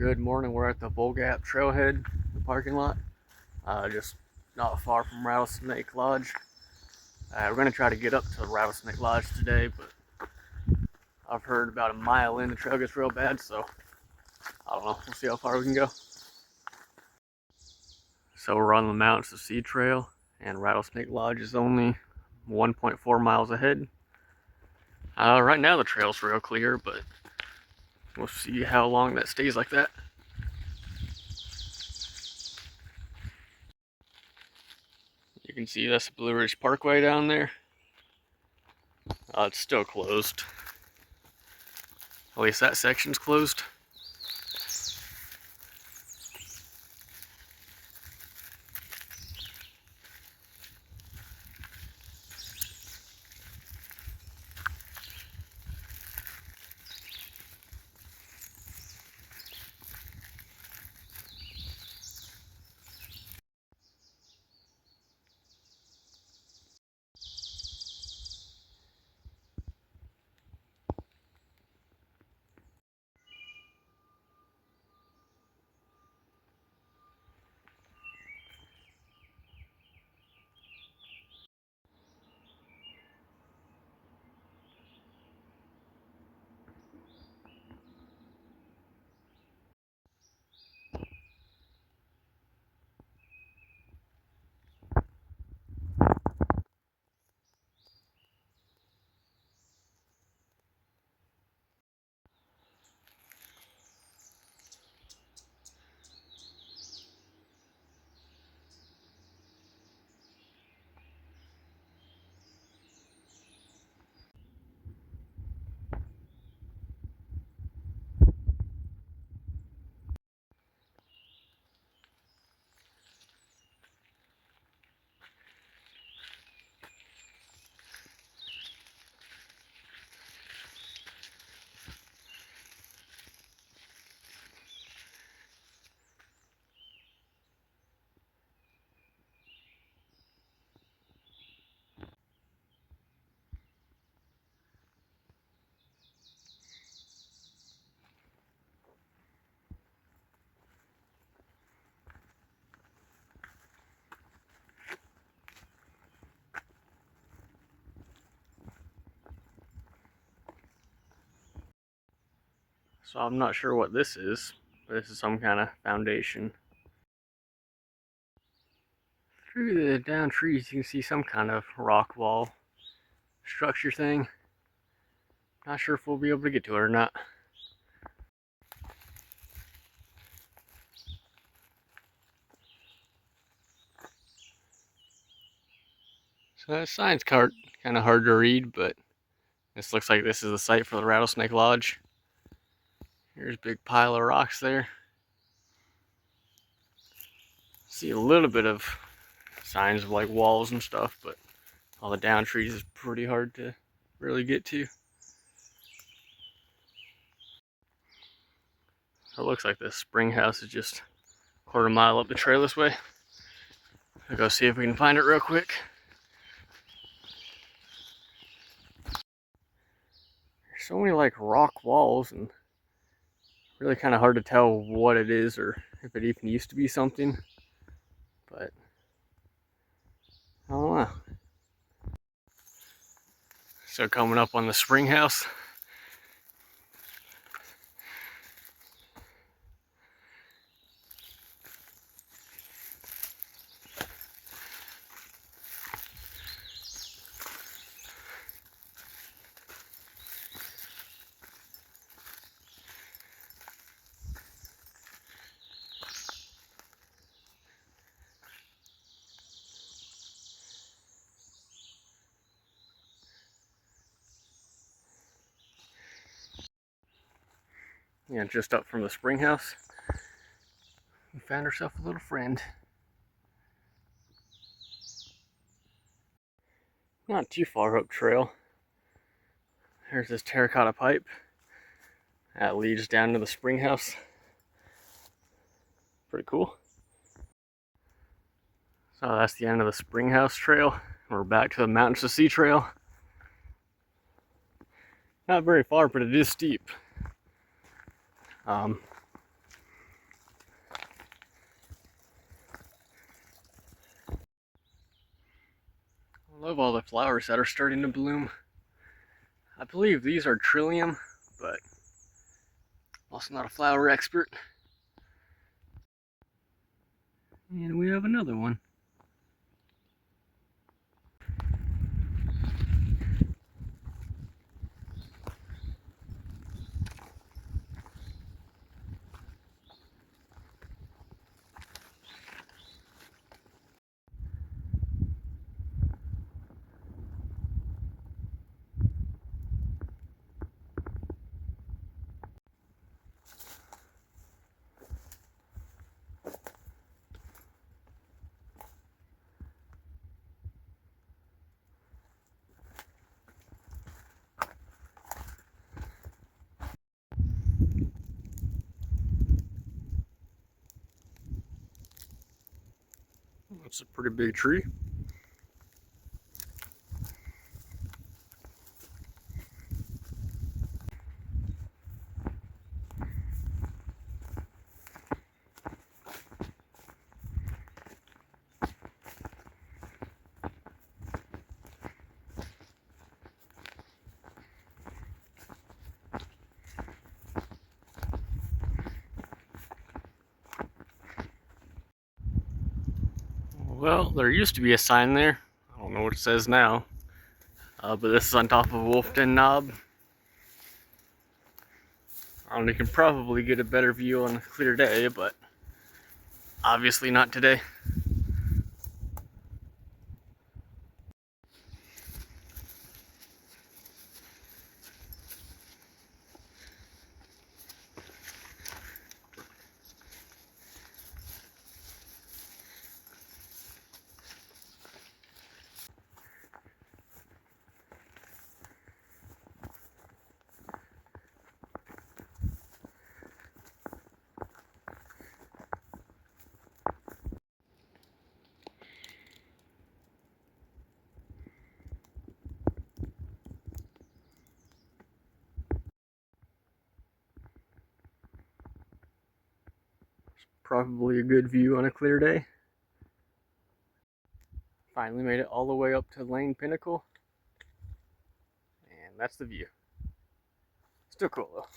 Good morning. We're at the Bull Gap Trailhead, the parking lot, just not far from Rattlesnake Lodge. We're going to try to get up to Rattlesnake Lodge today, but I've heard about a mile in the trail gets real bad, so I don't know. We'll see how far we can go. So we're on the Mountains to Sea Trail, and Rattlesnake Lodge is only 1.4 miles ahead. Right now the trail's real clear, but we'll see how long that stays like that. You can see that's the Blue Ridge Parkway down there. It's still closed. At least that section's closed. So I'm not sure what this is, but this is some kind of foundation. Through the down trees you can see some kind of rock wall structure thing. Not sure if we'll be able to get to it or not. So that sign's kind of hard to read, but this looks like this is the site for the Rattlesnake Lodge. Here's a big pile of rocks there. See a little bit of signs of like walls and stuff, but all the down trees is pretty hard to really get to. It looks like the spring house is just a quarter mile up the trail this way. I'll go see if we can find it real quick. There's so many like rock walls and really kind of hard to tell what it is or if it even used to be something, but I don't know. So coming up on the spring house. Yeah, just up from the spring house, we found ourselves a little friend. Not too far up trail. There's this terracotta pipe that leads down to the spring house. Pretty cool. So that's the end of the spring house trail. We're back to the Mountains to Sea trail. Not very far, but it is steep. love all the flowers that are starting to bloom. I believe these are trillium, but I'm also not a flower expert. And we have another one. That's a pretty big tree. Well, there used to be a sign there. I don't know what it says now. But this is on top of Wolfden Knob. You can probably get a better view on a clear day, but obviously not today. Probably a good view on a clear day. Finally made it all the way up to Lane Pinnacle. And that's the view. Still cool though.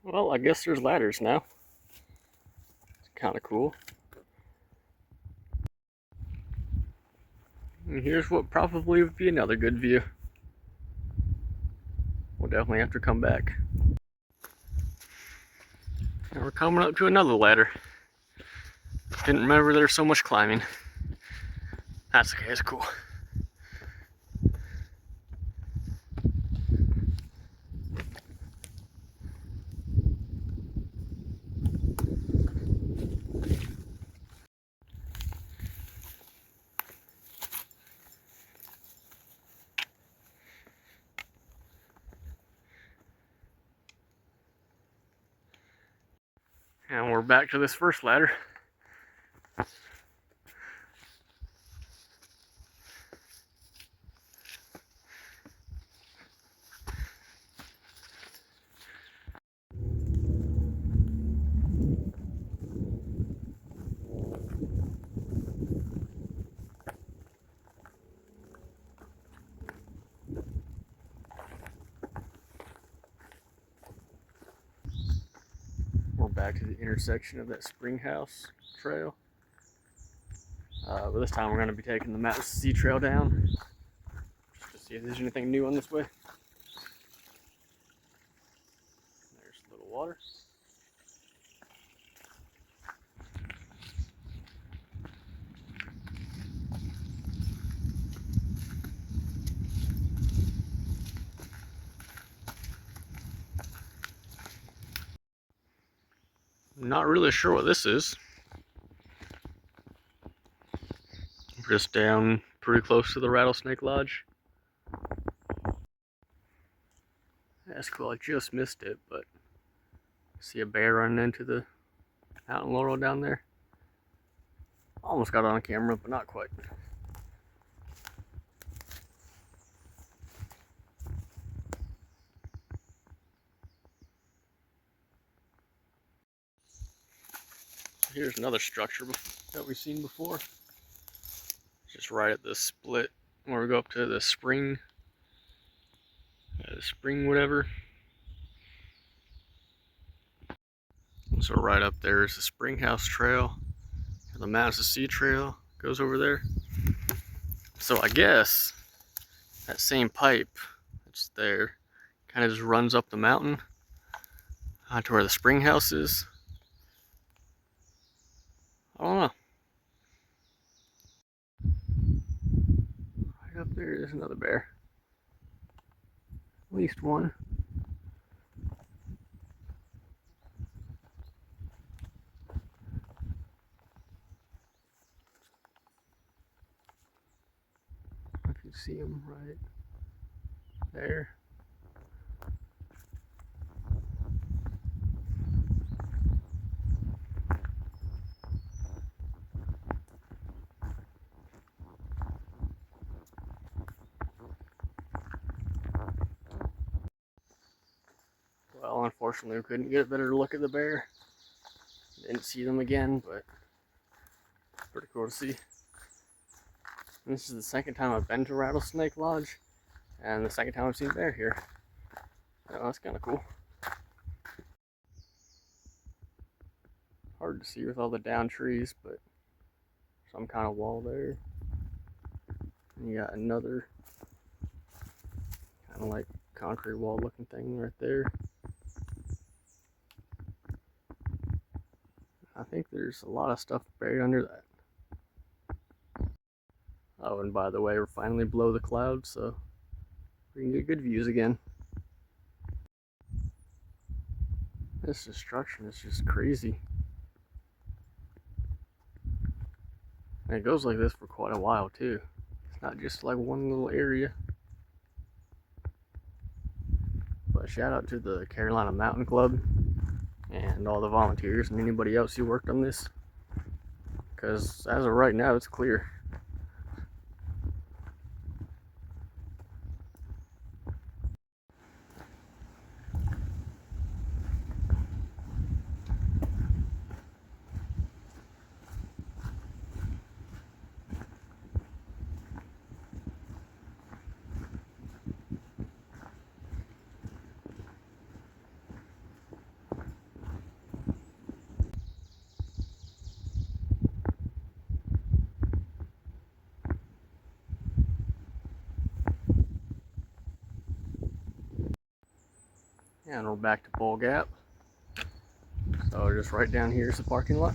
Well, I guess there's ladders now. It's kind of cool. And here's what probably would be another good view. We'll definitely have to come back. And we're coming up to another ladder. Didn't remember there's so much climbing. That's okay, it's cool. And we're back to this first ladder. We're back to the intersection of that Spring House trail. But this time we're going to be taking the Mountain Sea Trail down, just to see if there's anything new on this way. There's a little water. Not really sure what this is. We're just down pretty close to the Rattlesnake Lodge. That's cool, I just missed it, but I see a bear running into the mountain laurel down there. Almost got it on camera, but not quite. Here's another structure that we've seen before. almost right at the split where we go up to the spring whatever. So right up there is the Spring House Trail, and the Mountains to Sea Trail goes over there. So I guess that same pipe that's there kind of just runs up the mountain to where the Spring House is. I don't know. Right up there's another bear. At least one. If you see him right there. Well, unfortunately, we couldn't get a better look at the bear. Didn't see them again, but pretty cool to see. And this is the second time I've been to Rattlesnake Lodge, and the second time I've seen a bear here. So that's kind of cool. Hard to see with all the down trees, but some kind of wall there. And you got another kind of like concrete wall looking thing right there. I think there's a lot of stuff buried under that. Oh, and by the way, we're finally below the clouds, so we can get good views again. This destruction is just crazy. And it goes like this for quite a while too. It's not just like one little area. But shout out to the Carolina Mountain Club and all the volunteers and anybody else who worked on this, because as of right now it's clear. And we're back to Bull Gap. So just right down here is the parking lot.